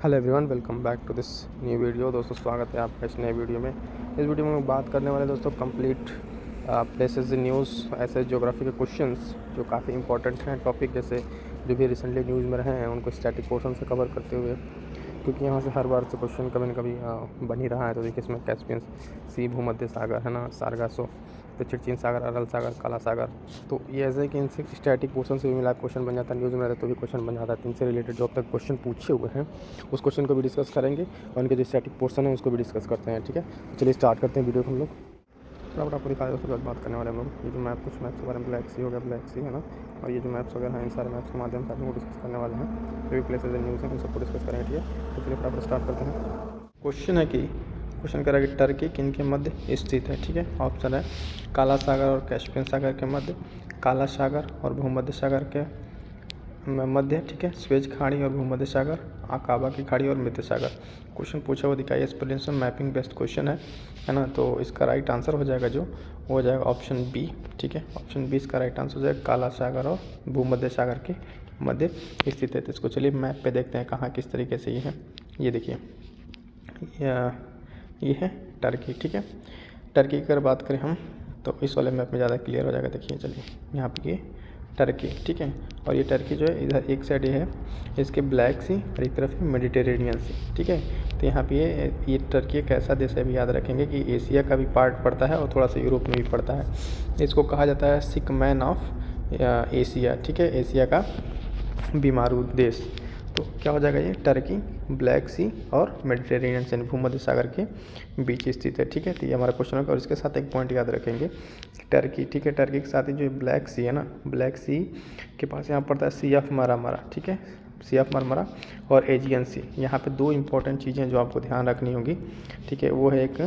Hello everyone, welcome back to this new video. दोस्तों, स्वागत है आपका इस नए वीडियो में। इस वीडियो में बात करने वाले दोस्तों कंप्लीट प्लेसेस न्यूज़, ऐसे ज्योग्राफी के क्वेश्चंस जो काफ़ी इंपॉर्टेंट हैं टॉपिक, जैसे जो भी रिसेंटली न्यूज़ में रहे हैं उनको स्टैटिक पोर्शन से कवर करते हुए, क्योंकि यहाँ से हर बार से क्वेश्चन कभी न कभी बन ही रहा है। तो देखिए, इसमें कैस्पियन सी, भूमध्य सागर है ना, सारगासो, दक्षिण चीन सागर, अरल सागर, काला सागर। तो ये ऐसे है कि इनसे स्टैटिक पोर्शन से भी मिला क्वेश्चन बन जाता है, न्यूज़ में रहता है तो भी क्वेश्चन बन जाता है। इनसे रिलेटेड जो अब तक क्वेश्चन पूछे हुए हैं उस क्वेश्चन को भी डिस्कस करेंगे और इनके जो स्टैटिक पोर्शन है उसको भी डिस्कस करते हैं। ठीक है, तो चलिए स्टार्ट करते हैं वीडियो को हम लोग। फटाफट आपको दिखा दो, उसके बाद बात करने वाले हम लोग। ये जो मैप, कुछ मैप्स वगैरह, ब्लैक सी हो गया, ब्लैक सी है ना, और ये जो मैप्स वगैरह हैं इन सारे मैप्स के माध्यम से हम लोग डिस्कस करने वाले हैं। जो भी प्लेसेस एंड न्यूज़ हैं उन सबको डिस्कस करेंगे। ठीक है, तो चलिए फटाफट स्टार्ट करते हैं। क्वेश्चन है कि क्वेश्चन करेगा कि टर्की किन के मध्य स्थित है। ठीक है, ऑप्शन है काला सागर और कैस्पियन सागर के मध्य, काला सागर और भूमध्य सागर के मध्य। ठीक है, स्वेज खाड़ी और भूमध्य सागर, आकाबा की खाड़ी और मध्य सागर। क्वेश्चन पूछा हुआ दिखाइए, एक्सप्लेनेशन मैपिंग बेस्ड क्वेश्चन है ना। तो इसका राइट आंसर हो जाएगा जो वो हो जाएगा ऑप्शन बी। ठीक है, ऑप्शन बी इसका राइट आंसर हो जाएगा, काला सागर और भूमध्य सागर के मध्य स्थित है। तो इसको चलिए मैप पे देखते हैं कहाँ किस तरीके से ये है। ये देखिए, ये है टर्की। ठीक है, टर्की की अगर बात करें हम तो इस वाले मैप में ज़्यादा क्लियर हो जाएगा। देखिए, चलिए यहाँ पे ये टर्की। ठीक है, और ये टर्की जो है इधर एक साइड ये है इसके ब्लैक सी और एक तरफ है मेडिटेरेनियन सी। ठीक है, तो यहाँ पे ये टर्की एक ऐसा देश है, भी याद रखेंगे कि एशिया का भी पार्ट पड़ता है और थोड़ा सा यूरोप में भी पड़ता है। इसको कहा जाता है सिक मैन ऑफ एशिया। ठीक है, एशिया का बीमारू देश। तो क्या हो जाएगा, ये टर्की ब्लैक सी और मेडिटेरेनियन सी भूमध्य सागर के बीच स्थित है। ठीक है, तो ये हमारा क्वेश्चन होगा। और इसके साथ एक पॉइंट याद रखेंगे, टर्की। ठीक है, टर्की के साथ ही जो ब्लैक सी है ना, ब्लैक सी के पास यहाँ पड़ता है सी ऑफ मारामारा। ठीक है, सी ऑफ मारामारा और एजियन सी। यहाँ पे दो इंपॉर्टेंट चीज़ें जो आपको ध्यान रखनी होगी। ठीक है, वो है एक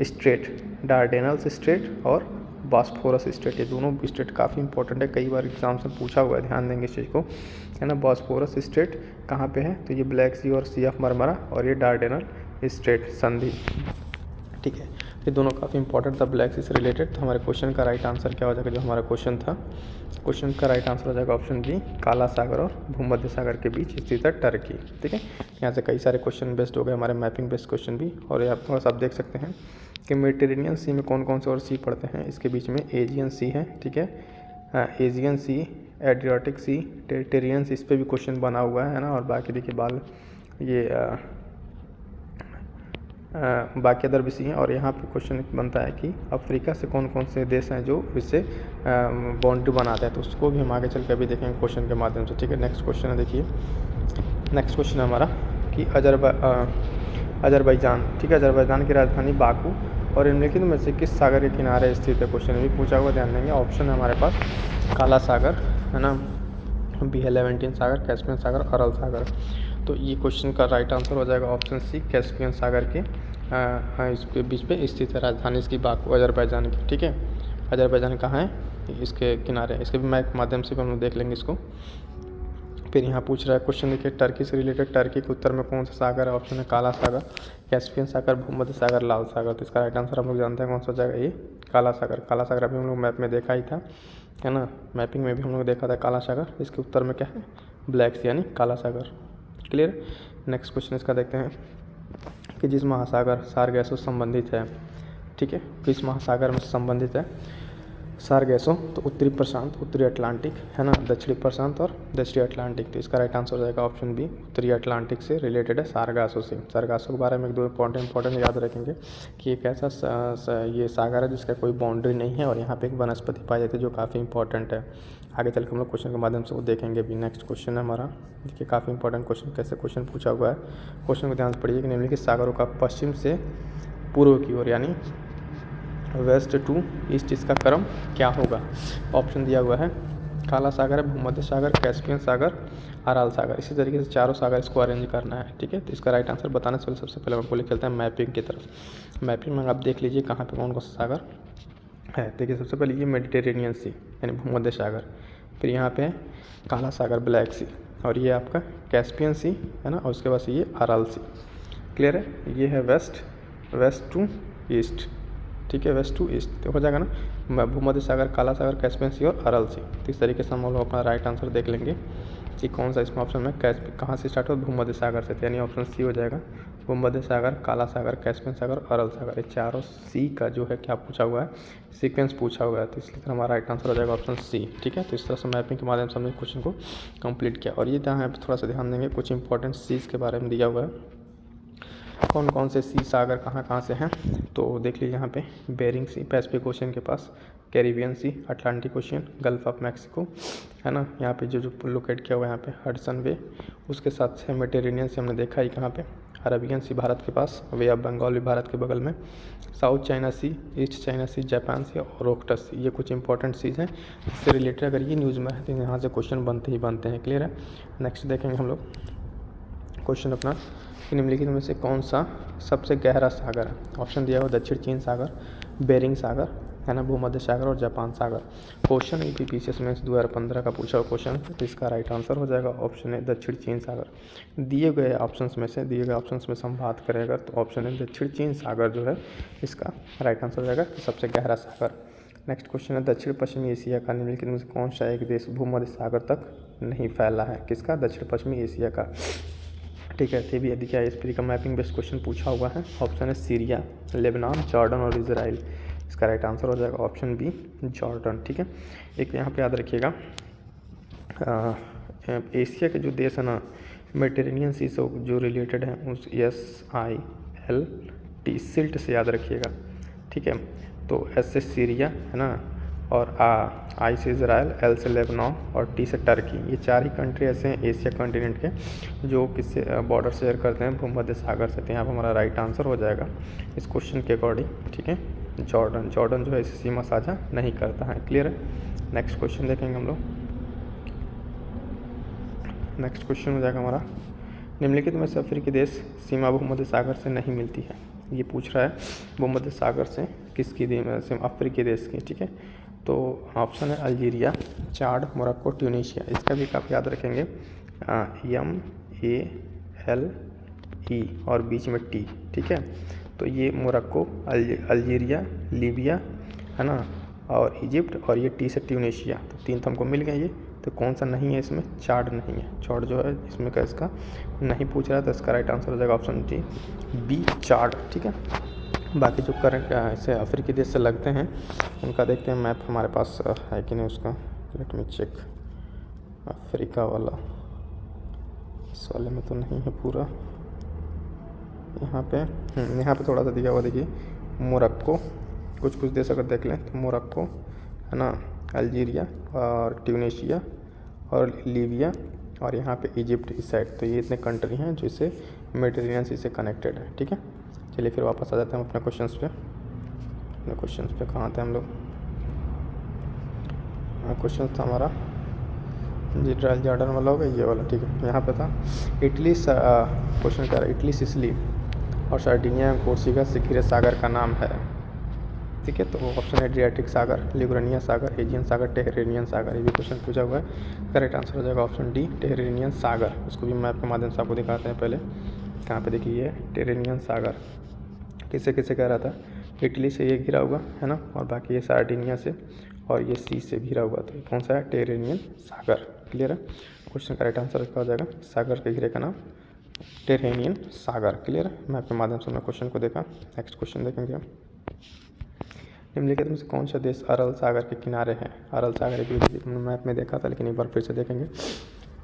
स्ट्रेट, डार्डेनल्स स्ट्रेट और बॉस्फोरस स्ट्रेट। ये दोनों स्ट्रेट काफ़ी इंपॉर्टेंट है, कई बार एग्जाम से पूछा हुआ है, ध्यान देंगे इस चीज़ को, है ना। बॉस्फोरस स्ट्रेट कहाँ पे है, तो ये ब्लैक सी और सी ऑफ मारमारा और ये डार्डेनल स्ट्रेट संधि। ठीक है, ये दोनों काफ़ी इंपॉर्टेंट था ब्लैक सी से रिलेटेड। तो हमारे क्वेश्चन का राइट आंसर क्या हो जाएगा, जो हमारा क्वेश्चन था, क्वेश्चन का राइट आंसर हो जाएगा ऑप्शन बी, काला सागर और भूमध्य सागर के बीच स्थित है टर्की। ठीक है, यहाँ से कई सारे क्वेश्चन बेस्ड हो गए हमारे, मैपिंग बेस्ड क्वेश्चन भी। और आप थोड़ा सा आप देख सकते हैं कि मेडिटेरेनियन सी में कौन कौन से और सी पड़ते हैं। इसके बीच में एजियन सी है। ठीक है, एजियन सी, एड्रियाटिक सी, टेरिटेरियन सी, इस पर भी क्वेश्चन बना हुआ है ना। और बाकी देखिए ये बाकी अदर भी सी हैं। और यहाँ पे क्वेश्चन बनता है कि अफ्रीका से कौन कौन से देश हैं जो इससे बाउंड्री बनाते हैं। तो उसको भी हम आगे चल के अभी देखेंगे क्वेश्चन के माध्यम से। ठीक है, नेक्स्ट क्वेश्चन है, देखिए नेक्स्ट क्वेश्चन है हमारा कि अजरबैजान। ठीक है, अजरबैजान की राजधानी बाकू और निम्नलिखित में से किस सागर के किनारे स्थित है। क्वेश्चन भी पूछा हुआ, ध्यान देंगे। ऑप्शन है हमारे पास काला सागर, है ना, बी है लेवेंटिन सागर, कैस्पियन सागर, अरल सागर। तो ये क्वेश्चन का राइट आंसर हो जाएगा ऑप्शन सी, कैस्पियन सागर के इसके बीच पे स्थित है राजधानी इसकी बाकू, अजरबैजान की। ठीक है, अजरबैजान कहाँ है, इसके किनारे। इसके भी मैप के माध्यम से भी हम लोग देख लेंगे इसको। फिर यहाँ पूछ रहा है क्वेश्चन, देखिए टर्की से रिलेटेड, टर्की के उत्तर में कौन सा सागर है। ऑप्शन है काला सागर, कैस्पियन सागर, भूमध्य सागर, लाल सागर। तो इसका राइट आंसर हम लोग जानते हैं कौन सा हो जाएगा, ये काला सागर। काला सागर अभी हम लोग मैप में देखा ही था, है ना, मैपिंग में भी हम लोग देखा था काला सागर। इसके उत्तर में क्या है, ब्लैक सी यानी काला सागर। क्लियर। नेक्स्ट क्वेश्चन इसका देखते हैं कि जिस महासागर सारगैसो संबंधित है। ठीक है, किस महासागर में संबंधित है सारगैसो, तो उत्तरी प्रशांत, उत्तरी अटलांटिक, है ना, दक्षिणी प्रशांत और दक्षिणी अटलांटिक। तो इसका राइट आंसर हो जाएगा ऑप्शन बी, उत्तरी अटलांटिक से रिलेटेड है सारगासो से। सारगासो के बारे में एक दो इंपॉर्टेंट याद रखेंगे कि एक ऐसा ये सागर है जिसका कोई बाउंड्री नहीं है और यहाँ पे एक वनस्पति पाई जाती है जो काफ़ी इंपॉर्टेंट है। आगे चल के हम लोग क्वेश्चन के माध्यम से वो देखेंगे भी। नेक्स्ट क्वेश्चन है हमारा, देखिए काफ़ी इंपॉर्टेंट क्वेश्चन, कैसे क्वेश्चन पूछा हुआ है। क्वेश्चन को ध्यान से पढ़िए कि निम्नलिखित सागरों का पश्चिम से पूर्व की ओर यानी वेस्ट टू ईस्ट इसका क्रम क्या होगा। ऑप्शन दिया हुआ है काला सागर है, भूमध्य सागर, कैस्पियन सागर, अराल सागर। इसी तरीके से चारों सागर इसको अरेंज करना है। ठीक है, तो इसका राइट आंसर बताने से पहले सबसे पहले हम बोले चलते हैं मैपिंग की तरफ। मैपिंग में आप देख लीजिए कहाँ पे कौन कौन सा सागर है। देखिए सबसे पहले ये मेडिटेरेनियन सी यानी भूमध्य सागर, फिर यहाँ पे काला सागर ब्लैक सी, और ये आपका कैस्पियन सी, है ना, और उसके बाद ये अराल सी। क्लियर है, ये है वेस्ट टू ईस्ट। ठीक है, वेस्ट टू ईस्ट तो हो जाएगा ना, भूमध्य सागर, काला सागर, कैस्पियन सी और अरल सी। तो इस तरीके से हम लोग अपना राइट आंसर देख लेंगे। कि कौन सा इसमें ऑप्शन में कहाँ से स्टार्ट हो, भूमध्य सागर से, यानी ऑप्शन सी हो जाएगा। भूमध्य सागर, काला सागर, कैस्पियन सागर, अरल सागर, ये चारों सी का जो है क्या पूछा हुआ है, सीक्वेंस पूछा हुआ है। तो इसलिए हमारा राइट आंसर हो जाएगा ऑप्शन सी। ठीक है, तो इस तरह से मैपिंग के माध्यम से हमने क्वेश्चन को कंप्लीट किया। और ये यहाँ पे थोड़ा सा ध्यान देंगे, कुछ इंपॉर्टेंट सीज के बारे में दिया हुआ है, कौन कौन से सी सागर कहाँ कहाँ से हैं। तो देख लीजिए यहाँ पे बेरिंग सी पैसिफिक ओशन के पास, Caribbean sea, Atlantic ocean, gulf of Mexico, है ना। यहाँ पे जो लोकेट किया हुआ है यहाँ पे हडसन वे, उसके साथ से मेडिटेरेनियन सी हमने देखा ही कहाँ पे, अरबियन सी भारत के पास, वे ऑफ बंगाल भी भारत के बगल में, साउथ चाइना सी, ईस्ट चाइना सी, जापान सी और ओक्टस सी, ये कुछ इंपॉर्टेंट चीज़ हैं। इससे रिलेटेड अगर ये न्यूज़ में है तो यहाँ से क्वेश्चन बनते ही बनते हैं। क्लियर है। नेक्स्ट देखेंगे हम लोग क्वेश्चन अपना, निम्नलिखित में से कौन सा सबसे गहरा सागर है। ऑप्शन दिया हुआ दक्षिण चीन सागर, बेरिंग सागर, है ना, भूमध्य सागर और जापान सागर। क्वेश्चन यूपीपीसीएस में 2015 का पूछा हुआ क्वेश्चन है, तो इसका राइट आंसर हो जाएगा ऑप्शन है दक्षिण चीन सागर। दिए गए ऑप्शंस में से हम बात करेंगे तो ऑप्शन है दक्षिण चीन सागर जो है इसका राइट आंसर हो जाएगा, सबसे गहरा सागर। नेक्स्ट क्वेश्चन है, दक्षिण पश्चिमी एशिया का निम्नलिखित में से कौन सा एक देश भूमध्य सागर तक नहीं फैला है। किसका, दक्षिण पश्चिमी एशिया का। ठीक है, ये भी यदि क्या इस का मैपिंग बेस्ड क्वेश्चन पूछा हुआ है। ऑप्शन है सीरिया, लेबनान, जॉर्डन और इजराइल। इसका राइट आंसर हो जाएगा ऑप्शन बी, जॉर्डन। ठीक है, एक यहाँ पे याद रखिएगा, एशिया के जो देश है ना, मेडिटेरेनियन सी से जो रिलेटेड है उस SILT सिल्ट से याद रखिएगा। ठीक है, तो S से सीरिया, है ना, और I से इजराइल, L से लेबनान और T से टर्की। ये चार ही कंट्री ऐसे हैं एशिया कॉन्टिनेंट के जो किससे बॉर्डर शेयर करते हैं, भूमध्य सागर से। तो यहाँ पर हमारा राइट आंसर हो जाएगा इस क्वेश्चन के अकॉर्डिंग। ठीक है, जॉर्डन जो है इसे सीमा साझा नहीं करता है। क्लियर है। नेक्स्ट क्वेश्चन देखेंगे हम लोग। नेक्स्ट क्वेश्चन हो जाएगा हमारा, निम्नलिखित में से अफ्रीकी देश सीमा भूमध्य सागर से नहीं मिलती है। ये पूछ रहा है भूमध्य सागर से किसकी अफ्रीकी देश की। ठीक है, तो ऑप्शन है अल्जीरिया, चाड, मोरक्को, ट्यूनीशिया। इसका भी आप याद रखेंगे, MALE और बीच में T। ठीक है, तो ये मोरक्को, अल्जीरिया, लीबिया, है ना, और इजिप्ट, और ये T से ट्यूनीशिया। तो तीन तो हमको मिल गए ये। तो कौन सा नहीं है इसमें, चाड नहीं है। चाड जो है इसमें का इसका नहीं पूछ रहा है, तो इसका राइट आंसर हो जाएगा ऑप्शन बी, चाड। ठीक है, बाकी जो करंट ऐसे अफ्रीकी देश से लगते हैं उनका देखते हैं मैप हमारे पास है कि नहीं उसका। लेट मी चेक, अफ्रीका वाला इस वाले में तो नहीं है पूरा। यहाँ पे थोड़ा सा दिया हुआ, देखिए मोरक्को, कुछ देश अगर देख लें तो मोरक्को, है ना, अल्जीरिया और ट्यूनीशिया और लीबिया और यहाँ पे इजिप्ट इस साइड। तो ये इतने कंट्री हैं जो इसे मेडिटेरेनियन सी से कनेक्टेड है। ठीक है, चलिए फिर वापस आ जाते हैं अपने क्वेश्चंस पे। कहाँ थे हम लोग। क्वेश्चन था हमारा इजराइल जॉर्डन वाला होगा, ये वाला। ठीक है, यहाँ पे था इटली, क्वेश्चन क्या रहा, इटली, सिसिली और सार्डिनिया कोर्सिका से घिरे सागर का नाम है। ठीक है, तो ऑप्शन है एड्रियाटिक सागर, लिगुरेनिया सागर, एजियन सागर, टेरेनियन सागर। ये भी क्वेश्चन पूछा हुआ है। करेक्ट आंसर हो जाएगा ऑप्शन डी, टेरेनियन सागर। इसको भी मैप के माध्यम से आपको दिखाते हैं। पहले कहाँ पे देखिए, ये टेरेनियन सागर किससे कह रहा था, इटली से ये घिरा हुआ है ना, और बाकी ये सार्डिनिया से और ये सी से घिरा हुआ। तो कौन सा है, टेरेनियन सागर। क्लियर है, क्वेश्चन का राइट आंसर इसका हो जाएगा, सागर के घिरे का नाम टेरेनियन सागर। क्लियर है, मैप के माध्यम से हमने क्वेश्चन को देखा। नेक्स्ट क्वेश्चन देखेंगे हम, निम्नलिखित में से कौन सा देश अरल सागर के किनारे है। अरल सागर की हमने मैप में देखा था, लेकिन एक बार फिर से देखेंगे।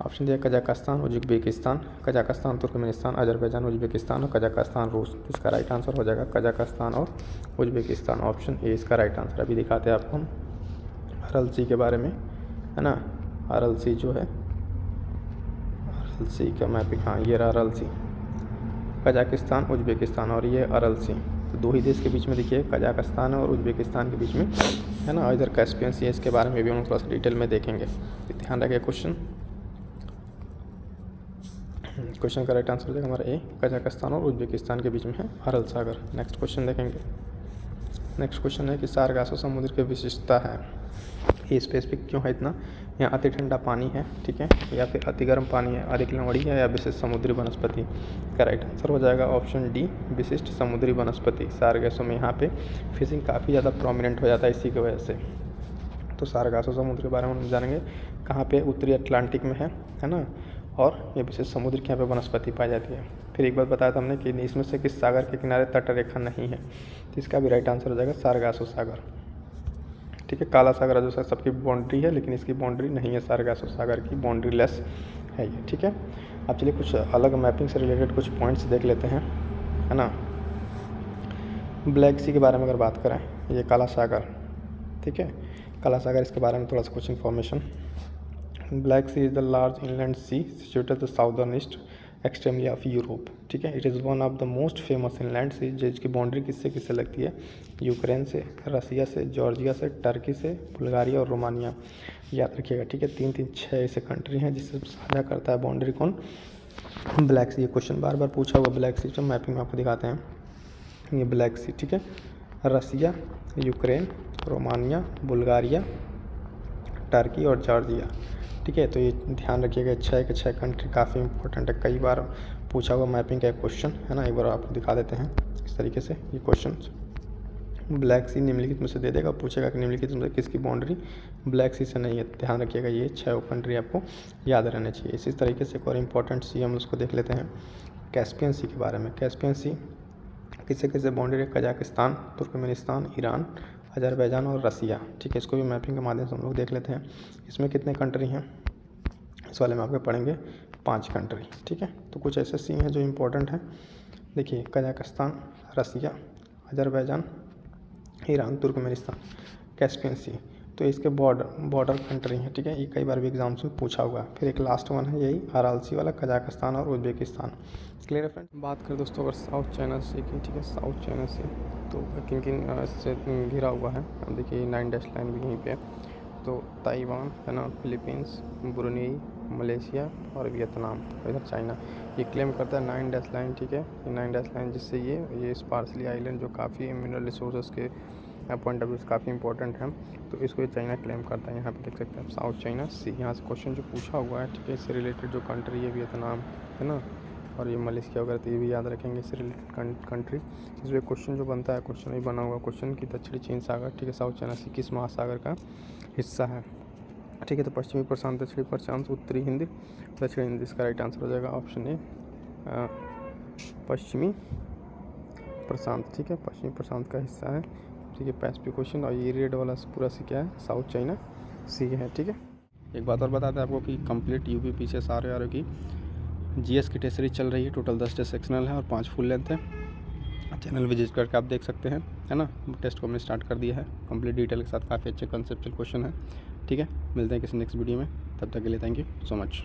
ऑप्शन दिया Kazakhstan, Uzbekistan, Kazakhstan, Turkmenistan, Azerbaijan, Uzbekistan और कजाकिस्तान, रूस। इसका राइट आंसर हो जाएगा कजाकिस्तान और उज्बेकिस्तान। ऑप्शन ए इसका राइट आंसर। अभी दिखाते हैं आपको हम अरल सी के बारे में, है ना। अरल सी जो है, अरल सी का मैपिंग, हाँ ये रहा अरल सी, कजाकिस्तान, उज्बेकिस्तान और ये अरल सी। तो दो ही देश के बीच में देखिए कजाकिस्तान और उज्बेकिस्तान के बीच में, है ना। इधर कैस्पियन सी, इसके बारे में भी हम थोड़ा सा डिटेल में देखेंगे। ध्यान रखिए क्वेश्चन का राइट आंसर देगा हमारा ए, कजाकिस्तान और उज्बेकिस्तान के बीच में है अरल सागर। नेक्स्ट क्वेश्चन देखेंगे। नेक्स्ट क्वेश्चन है कि सारगासो समुद्र की विशेषता है, ये स्पेसिफिक क्यों है इतना। यहाँ अति ठंडा पानी है, ठीक है, या फिर अति गर्म पानी है, अधिक लवणीय है, या विशिष्ट समुद्री वनस्पति। का राइट आंसर हो जाएगा ऑप्शन डी, विशिष्ट समुद्री वनस्पति। सारगासो में यहाँ पे फिशिंग काफ़ी ज़्यादा प्रोमिनेंट हो जाता है इसी की वजह से। तो सारगासो समुद्र के बारे में हम जानेंगे। कहाँ पे, उत्तरी अटलांटिक में है ना, और ये विशेष समुद्र के यहाँ पे वनस्पति पाई जाती है। फिर एक बात बताया था हमने कि इसमें से किस सागर के किनारे तटरेखा नहीं है, तो इसका भी राइट आंसर हो जाएगा सारगासो सागर। ठीक है, काला सागर जो सबकी बाउंड्री है, लेकिन इसकी बाउंड्री नहीं है, सारगासो सागर की बाउंड्री लेस है ये। ठीक है, अब चलिए कुछ अलग मैपिंग से रिलेटेड कुछ पॉइंट्स देख लेते हैं, है ना। ब्लैक सी के बारे में अगर बात करें, ये काला सागर, ठीक है, काला सागर, इसके बारे में थोड़ा सा कुछ information. Black sea is the large inland sea situated the southern east extremely of Europe. ठीक है, it is one of the most famous inland sea, जिसकी बाउंड्री किससे किससे लगती है, यूक्रेन से, रसिया से, जॉर्जिया से, टर्की से, बुल्गारिया और रोमानिया, याद रखिएगा। ठीक है, 6 ऐसे कंट्री हैं जिससे साझा करता है बाउंड्री कौन, ब्लैक सी। ये क्वेश्चन बार बार पूछा हुआ ब्लैक सी, जो मैपिंग में आपको दिखाते हैं, ये ब्लैक सी। ठीक है, रसिया, यूक्रेन, रोमानिया, बुल्गारिया, टर्की और जॉर्जिया। ठीक है, तो ये ध्यान रखिएगा, 6 के 6 कंट्री काफ़ी इंपॉर्टेंट है, कई बार पूछा हुआ मैपिंग का एक क्वेश्चन है ना। एक बार आपको दिखा देते हैं इस तरीके से ये क्वेश्चन। ब्लैक सी निम्नलिखित में से दे देगा, पूछेगा कि निम्नलिखित में से किसकी बाउंड्री ब्लैक सी से नहीं है। ध्यान रखिएगा, ये 6 कंट्री आपको याद रहने चाहिए। इसी तरीके से एक और इम्पॉर्टेंट सी हम उसको देख लेते हैं, कैस्पियन सी के बारे में। कैस्पियन सी किससे किससे बाउंड्री है, कजाकिस्तान, तुर्कमेनिस्तान, ईरान, अजरबैजान और रसिया। ठीक है, इसको भी मैपिंग के माध्यम से हम लोग देख लेते हैं। इसमें कितने कंट्री हैं, इस वाले में आपके पढ़ेंगे 5 कंट्री। ठीक है, तो कुछ ऐसे सी हैं जो इम्पोर्टेंट हैं। देखिए, कजाकिस्तान, रसिया, अजरबैजान, ईरान, तुर्कमेनिस्तान, कैस्पियन सी, तो इसके बॉर्डर कंट्री हैं। ठीक है, ये कई बार भी एग्जाम्स में पूछा हुआ है। फिर एक लास्ट वन है यही आरएलसी वाला, कजाकिस्तान और उज्बेकिस्तान। क्लियर है फ्रेंड। बात करें दोस्तों अगर साउथ चाइना सी की, ठीक है, साउथ चाइना सी तो किन किन से घिरा हुआ है, अब देखिए 9 डैश लाइन भी यहीं पे है, तो ताइवान है ना, फिलीपींस, ब्रुनेई, मलेशिया और वियतनाम, इधर चाइना। ये क्लेम करता है 9 डैश लाइन। ठीक है, ये 9 डैश लाइन जिससे ये स्पार्सली आइलैंड जो काफ़ी मिनरल रिसोर्सेज के पॉइंट ऑफ व्यू से काफ़ी इंपॉर्टेंट है, तो इसको ये चाइना क्लेम करता है। यहाँ पे देख सकते हैं साउथ चाइना सी, यहाँ से क्वेश्चन जो पूछा हुआ है। ठीक है, इससे रिलेटेड जो कंट्री है वियतनाम है ना, और ये मलेशिया वगैरह, तो ये भी याद रखेंगे इससे रिलेटेड कंट्री। इसमें क्वेश्चन जो बनता है, क्वेश्चन भी बना हुआ क्वेश्चन की दक्षिणी चीन सागर, ठीक है, साउथ चाइना सी किस महासागर का हिस्सा है। ठीक है, तो पश्चिमी प्रशांत, दक्षिणी प्रशांत, उत्तरी हिंद, दक्षिणी हिंद, इसका राइट आंसर हो जाएगा ऑप्शन ए, पश्चिमी प्रशांत। ठीक है, पश्चिमी प्रशांत का हिस्सा है। ठीक है, पैसिफिक क्वेश्चन, और ये रेड वाला पूरा सी क्या है, साउथ चाइना सी है। ठीक है, एक बात और बताते हैं आपको कि कंप्लीट यूपी से सारे आर की जीएस की टेस्ट सीरीज चल रही है। टोटल 10 टेस्ट सेक्शनल है और 5 फुल लेंथ है। चैनल विजिट करके आप देख सकते हैं, है ना। टेस्ट को हमने स्टार्ट कर दिया है कंप्लीट डिटेल के साथ, काफ़ी अच्छे कंसेप्चुअल क्वेश्चन है। ठीक है, मिलते हैं किसी नेक्स्ट वीडियो में, तब तक के लिए थैंक यू सो मच।